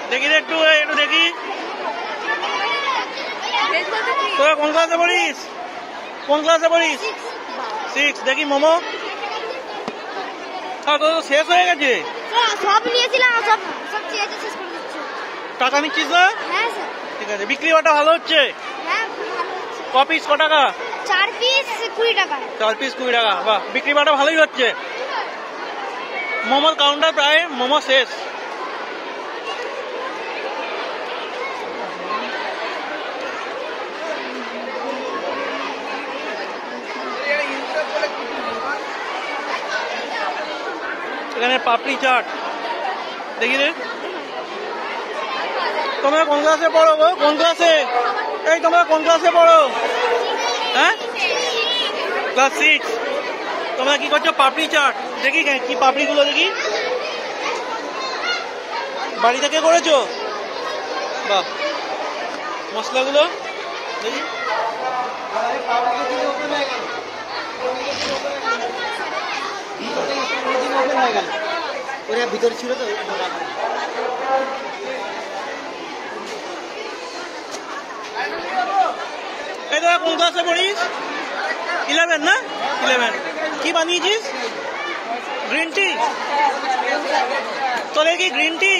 দেখি রে একটু একটু দেখি। তোরা কোন ক্লাসে পড়িস? কোন ক্লাসে পড়িস? 6। দেখি মোমো। তোর তো শেষ হয়ে গেছে। সব নিয়েছিলাম, সব চেয়েছে শেষ করে দিচ্ছি। টাকা নিচ্ছিস না? হ্যাঁ স্যার। ঠিক আছে, বিক্রি বাটা ভালো হচ্ছে? হ্যাঁ ভালো হচ্ছে। ক পিস ক টাকা? 4 পিস 20 টাকা। 4 পিস 20 টাকা। বাহ, বিক্রি বাটা ভালোই হচ্ছে। মোমোর কাউন্টার প্রায় মোমো শেষ। এখানে পাপড়ি চাট দেখি রে। তোমরা কোন ক্লাসে পড়ো গো? কোন ক্লাসে? এই তোমরা কোন ক্লাসে পড়ো? হ্যাঁ, ক্লাস 6। তোমরা কি করছো? পাপড়ি চাট। দেখি কি পাপড়িগুলো দেখি। বাড়ি থেকে করেছো? বাহ, মশলাগুলো দেখি। ভিতরে ছিল তো। এই তোরা কোন ক্লাসে পড়িস? 11 না? 11। কি বানিয়েছিস? Green tea. তোদের কি গ্রিন টি?